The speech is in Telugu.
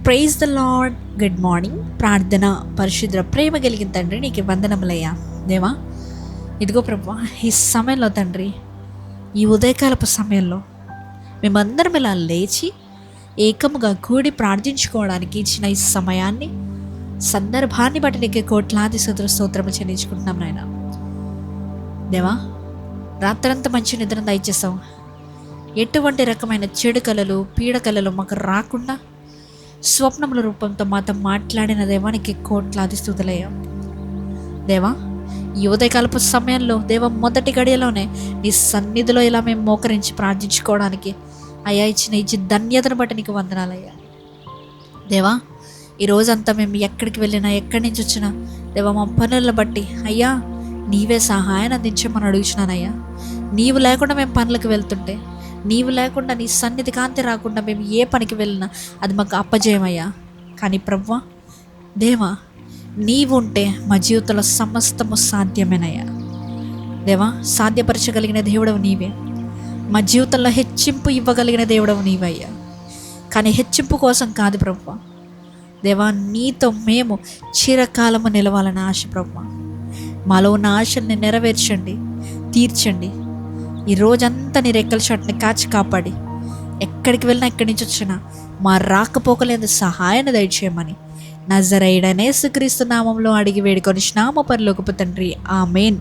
Praise the lord. Good morning. ప్రార్థన. పరిశుద్ర ప్రేమ కలిగిన తండ్రి, నీకు వందనములయ్యా. దేవా, ఇదిగో ప్రభా, ఈ సమయంలో తండ్రి, ఈ ఉదయకాలపు సమయంలో మేమందరం ఇలా లేచి ఏకముగా కూడి ప్రార్థించుకోవడానికి ఇచ్చిన ఈ సమయాన్ని, సందర్భాన్ని బట్టి నీకు కోట్లాది స్తోత్రము చెల్లించుకుంటున్నాం నాయన. దేవా, రాత్రంతా మంచి నిద్ర దయచేసావు. ఎటువంటి రకమైన చెడు కలలు, పీడకలలు మాకు రాకుండా స్వప్నముల రూపంతో మాతో మాట్లాడిన దేవానికి కోట్లాది స్తుతులయ్యా. దేవా, ఈ ఉదయకాలపు సమయంలో దేవా, మొదటి గడియలోనే నీ సన్నిధిలో ఇలా మేము మోకరించి ప్రార్థించుకోవడానికి అయ్యా ఇచ్చిన ధన్యతను బట్టి నీకు వందనాలయ్యా. దేవా, ఈ రోజంతా మేము ఎక్కడికి వెళ్ళినా, ఎక్కడి నుంచి వచ్చినా దేవా, మా పనులను బట్టి అయ్యా నీవే సహాయాన్ని అందించమని అడుగుచున్నానయ్యా. నీవు లేకుండా మేము పనులకు వెళ్తుంటే, నీవు లేకుండా నీ సన్నిధి కాంతి రాకుండా మేము ఏ పనికి వెళ్ళినా అది మాకు అప్పజయమయ్యా. కానీ ప్రభువా, దేవా, నీవు ఉంటే మా జీవితంలో సమస్తము సాధ్యమేనయ్యా. దేవా, సాధ్యపరచగలిగిన దేవుడవు నీవే. మా జీవితంలో హెచ్చింపు ఇవ్వగలిగిన దేవుడవు నీవయ్యా. కానీ హెచ్చింపు కోసం కాదు ప్రభువా. దేవా, నీతో మేము చిరకాలము నిలవాలని ఆశ ప్రభువా. మాలో ఉన్న ఆశల్ని నెరవేర్చండి, తీర్చండి. ఈ రోజంతా నీ రెక్కల చాటుని కాచి కాపాడి ఎక్కడికి వెళ్ళినా, ఎక్కడి నుంచి వచ్చినా మా రాకపోకలేదు సహాయాన్ని దయచేయమని నజరేయుడైన యేసుక్రీస్తు నామంలో అడిగి వేడుకొని నామ పరలోకపు తండ్రి, ఆమేన్.